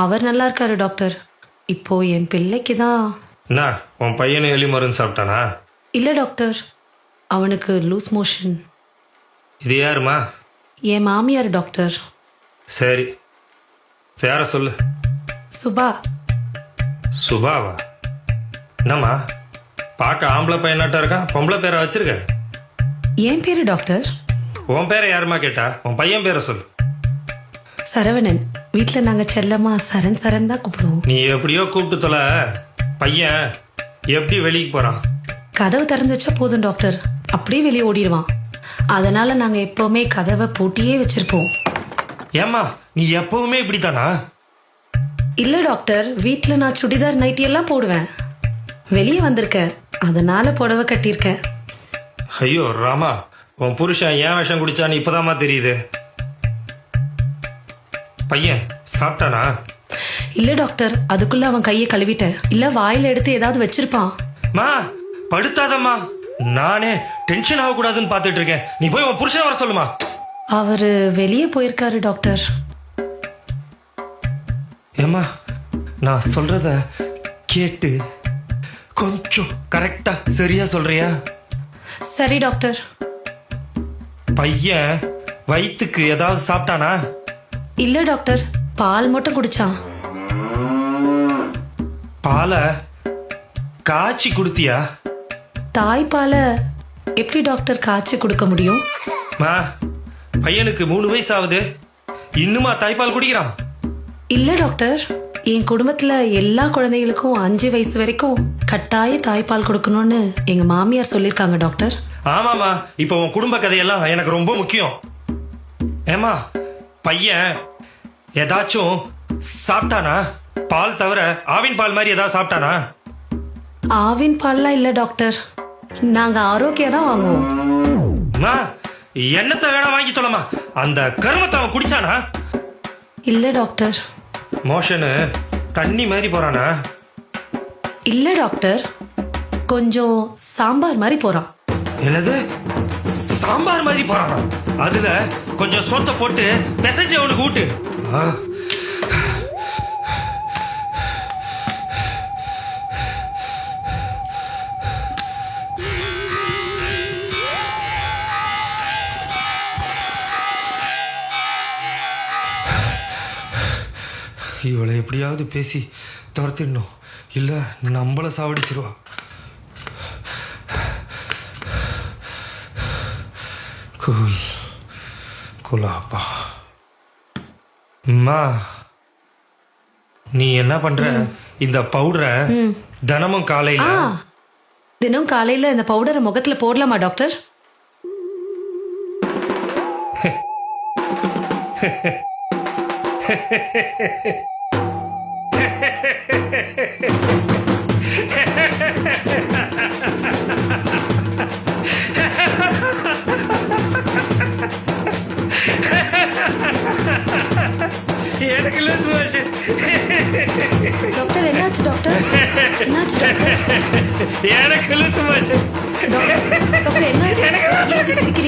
அவர் நல்லா இருக்காரு டாக்டர். இப்போ என் பிள்ளைக்கு தான். என்ன உன் பையனை எலி மருந்து சாப்பிட்டானா? இல்லை டாக்டர், அவனுக்கு லூஸ் மோஷன். இது யாருமா? என் மாமியார் டாக்டர். சரி, பேர சொல்லு. சுபா. சுபாவா? என்னம்மா பார்க்க ஆம்பளை பையனாட்டா இருக்கான், பொம்பளை பேரை வச்சிருக்க? என் பேரு டாக்டர். உன் பேரை யாருமா கேட்டா? உன் பையன் பேரை சொல்லு. சரவணன். வீட்டில் நாங்கள் செல்லம்மா சரண் சரண் தான் கூப்பிடுவோம். நீ எப்படியோ கூப்பிட்டு தொலை. பையன் எப்படி வெளியே போறான்? கதவு திறந்து வச்சா போதும் டாக்டர், அப்படியே வெளியே ஓடிடுவான். அதனால நாங்கள் எப்போவுமே கதவை பூட்டியே வச்சிருப்போம். ஏம்மா நீ எப்பவுமே இப்படித்தானா? இல்லை டாக்டர், வீட்டில் நான் சுடிதார் நைட்டி எல்லாம் போடுவேன். வெளியே வந்திருக்கேன், அதனால புடவை கட்டியிருக்கேன். ஐயோ ராமா, உன் புருஷன் ஏன் விஷம் குடிச்சான்னு இப்பதாம்மா தெரியுது. பையன் சாப்பிட்டானா? இல்லை டாக்டர், அதுக்குள்ள அவன் கையை கழுவிட்டேன். இல்லை வாயில எடுத்து ஏதாவது வச்சிருப்பான். மா படுத்தாதம்மா, நானே டென்ஷன் ஆகக்கூடாதுன்னு பார்த்துட்டு இருக்கேன். நீ போய் உன் புருஷன் வர சொல்லுமா. அவரு வெளியே போயிருக்காரு டாக்டர். ஏம்மா நான் சொல்றத கேட்டு கொஞ்சம் கரெக்டா சரியா சொல்றியா? சரி டாக்டர். பையன் வயிற்றுக்கு ஏதாவது சாப்பிட்டானா? இல்லை டாக்டர், பால் மட்டும் குடிச்சான். பாலை காய்ச்சி குடுத்தியா? தாய்ப்பாலை எப்படி டாக்டர் காய்ச்சி கொடுக்க முடியும்? மா பையனுக்கு 3 வயசு ஆகுது, இன்னுமா தாய்ப்பால் குடிக்கிறான்? இல்லை டாக்டர், என் குடும்பத்தில் எல்லா குழந்தைகளுக்கும் 5 வயசு வரைக்கும் கட்டாய தாய்ப்பால் கொடுக்கணும்னு எங்க மாமியார் சொல்லியிருக்காங்க டாக்டர். ஆமாமா, இப்போ உன் குடும்ப கதையெல்லாம் எனக்கு ரொம்ப முக்கியம். ஏமா பையன் ஏதாச்சும் சாப்பிட்டானா? பால் தவிர ஆவின் பால் மாதிரி ஏதாவது சாப்பிட்டானா? ஆவின் பால்லாம் இல்லை டாக்டர், நாங்க ஆரோக்கியம் தான் வாங்குவோம். அம்மா என்னத்தை வேணா வாங்கி சொல்லமா, அந்த கருமத்தை அவன் குடிச்சானா? இல்லை டாக்டர். மோஷனு தண்ணி மாதிரி போறானா? இல்லை டாக்டர், கொஞ்சம் சாம்பார் மாதிரி போறான். என்னது சாம்பார் மாதிரி போறானா? அதுல கொஞ்சம் சோத்தை போட்டு மெசேஜ் அவனுக்கு ஊட்டு. இவளை எப்படியாவது பேசி துரத்திடணும், இல்லை நம்மளை சாவடிச்சிருவா. கூல் குலாப்பா. அம்மா நீ என்ன பண்ற? இந்த பவுடரை தினமும் காலையில தினம் காலையில இந்த பவுடரை முகத்துல போடலாமா டாக்டர்? எனக்கு லூஸ் மோஷன். டாக்டர் என்னாச்சு டாக்டர்? என்னாச்சு டாக்டர்? எனக்கு லூஸ் மோஷன். டாக்டர் என்னாச்சு?